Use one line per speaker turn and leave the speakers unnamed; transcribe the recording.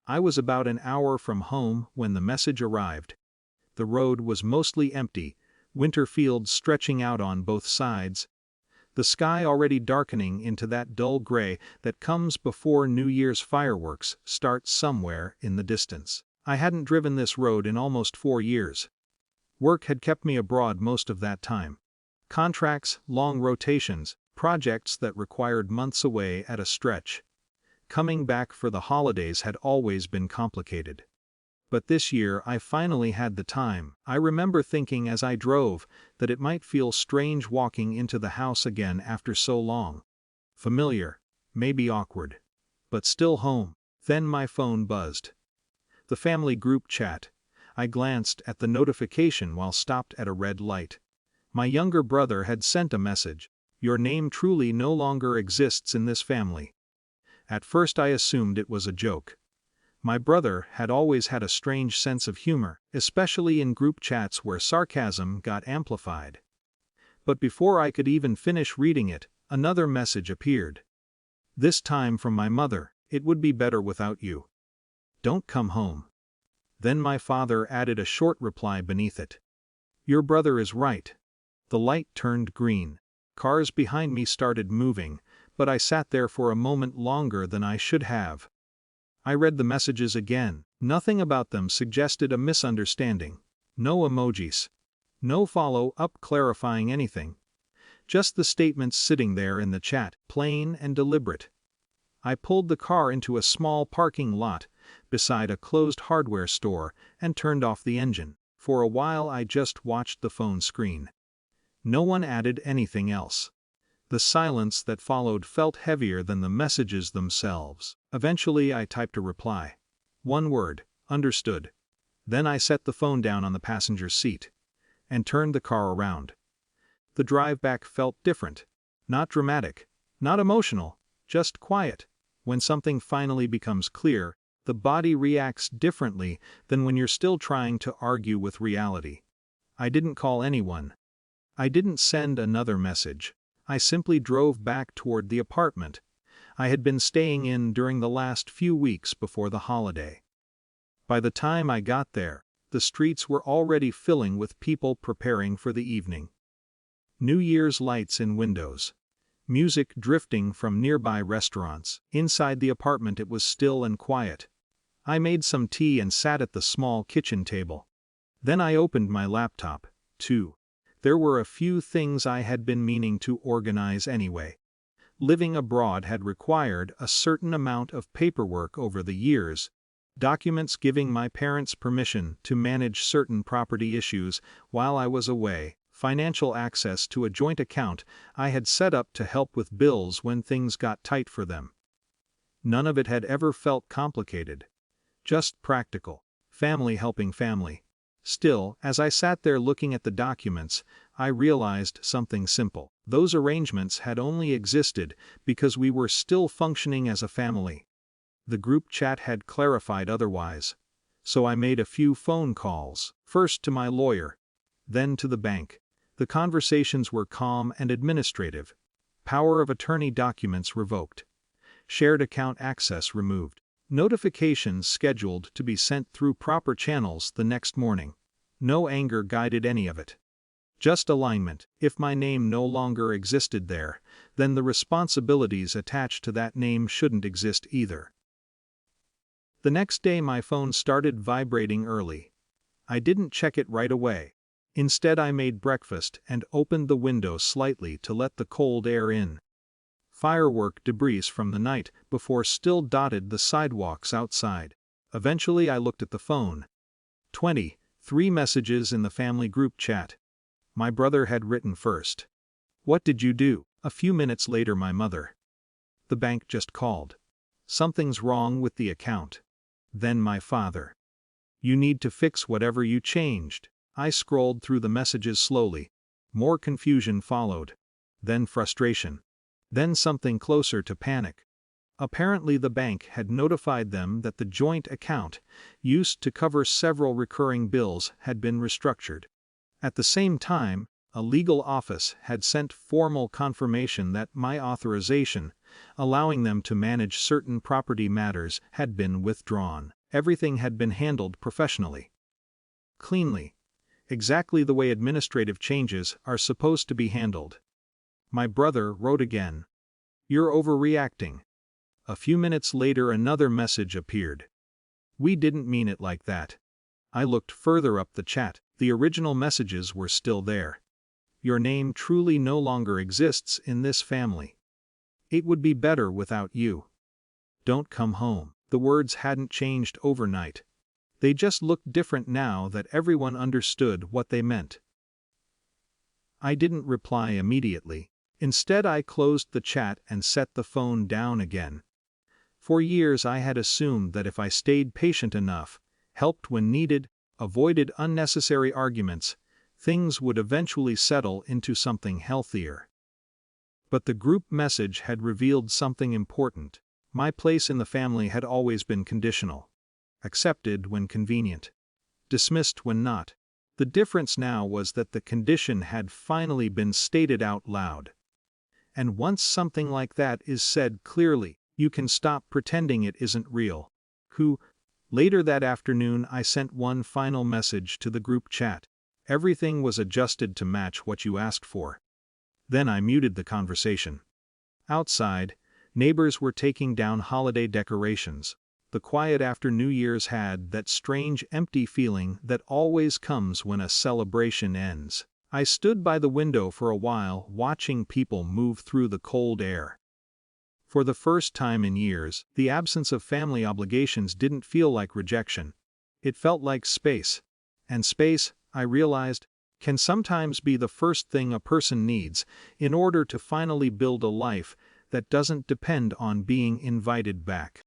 I was about an hour from home when the message arrived. The road was mostly empty, winter fields stretching out on both sides, the sky already darkening into that dull gray that comes before New Year's fireworks start somewhere in the distance. I hadn't driven this road in almost 4 years. Work had kept me abroad most of that time. Contracts, long rotations, projects that required months away at a stretch. Coming back for the holidays had always been complicated. But this year I finally had the time. I remember thinking as I drove that it might feel strange walking into the house again after so long. Familiar, maybe awkward, but still home. Then my phone buzzed. The family group chat. I glanced at the notification while stopped at a red light. My younger brother had sent a message. Your name truly no longer exists in this family. At first I assumed it was a joke. My brother had always had a strange sense of humor, especially in group chats where sarcasm got amplified. But before I could even finish reading it, another message appeared. This time from my mother, it would be better without you. Don't come home. Then my father added a short reply beneath it. Your brother is right. The light turned green. Cars behind me started moving, but I sat there for a moment longer than I should have. I read the messages again. Nothing about them suggested a misunderstanding. No emojis. No follow-up clarifying anything. Just the statements sitting there in the chat, plain and deliberate. I pulled the car into a small parking lot beside a closed hardware store and turned off the engine. For a while I just watched the phone screen. No one added anything else. The silence that followed felt heavier than the messages themselves. Eventually I typed a reply. One word, understood. Then I set the phone down on the passenger seat and turned the car around. The drive back felt different. Not dramatic, not emotional, just quiet. When something finally becomes clear, the body reacts differently than when you're still trying to argue with reality. I didn't call anyone. I didn't send another message. I simply drove back toward the apartment I had been staying in during the last few weeks before the holiday. By the time I got there, the streets were already filling with people preparing for the evening. New Year's lights in windows. Music drifting from nearby restaurants. Inside the apartment it was still and quiet. I made some tea and sat at the small kitchen table. Then I opened my laptop, too. There were a few things I had been meaning to organize anyway. Living abroad had required a certain amount of paperwork over the years. Documents giving my parents permission to manage certain property issues while I was away, financial access to a joint account I had set up to help with bills when things got tight for them. None of it had ever felt complicated. Just practical. Family helping family. Still, as I sat there looking at the documents, I realized something simple. Those arrangements had only existed because we were still functioning as a family. The group chat had clarified otherwise. So I made a few phone calls, first to my lawyer, then to the bank. The conversations were calm and administrative. Power of attorney documents revoked. Shared account access removed. Notifications scheduled to be sent through proper channels the next morning. No anger guided any of it. Just alignment. If my name no longer existed there, then the responsibilities attached to that name shouldn't exist either. The next day my phone started vibrating early. I didn't check it right away. Instead I made breakfast and opened the window slightly to let the cold air in. Firework debris from the night before still dotted the sidewalks outside. Eventually I looked at the phone. 23 messages in the family group chat. My brother had written first. What did you do? A few minutes later my mother. The bank just called. Something's wrong with the account. Then my father. You need to fix whatever you changed. I scrolled through the messages slowly. More confusion followed. Then frustration. Then something closer to panic. Apparently the bank had notified them that the joint account, used to cover several recurring bills, had been restructured. At the same time, A legal office had sent formal confirmation that my authorization, allowing them to manage certain property matters, had been withdrawn. Everything had been handled professionally. Cleanly. Exactly the way administrative changes are supposed to be handled. My brother wrote again. "You're overreacting." A few minutes later another message appeared. "We didn't mean it like that." I looked further up the chat. The original messages were still there. "Your name truly no longer exists in this family. It would be better without you. Don't come home." The words hadn't changed overnight. They just looked different now that everyone understood what they meant. I didn't reply immediately. Instead, I closed the chat and set the phone down again. For years I had assumed that if I stayed patient enough, helped when needed, avoided unnecessary arguments, things would eventually settle into something healthier. But the group message had revealed something important. My place in the family had always been conditional. Accepted when convenient. Dismissed when not. The difference now was that the condition had finally been stated out loud. And once something like that is said clearly, you can stop pretending it isn't real. Later that afternoon I sent one final message to the group chat. "Everything was adjusted to match what you asked for." Then I muted the conversation. Outside, neighbors were taking down holiday decorations. The quiet after New Year's had that strange empty feeling that always comes when a celebration ends. I stood by the window for a while watching people move through the cold air. For the first time in years, the absence of family obligations didn't feel like rejection. It felt like space. And space, I realized, can sometimes be the first thing a person needs in order to finally build a life that doesn't depend on being invited back.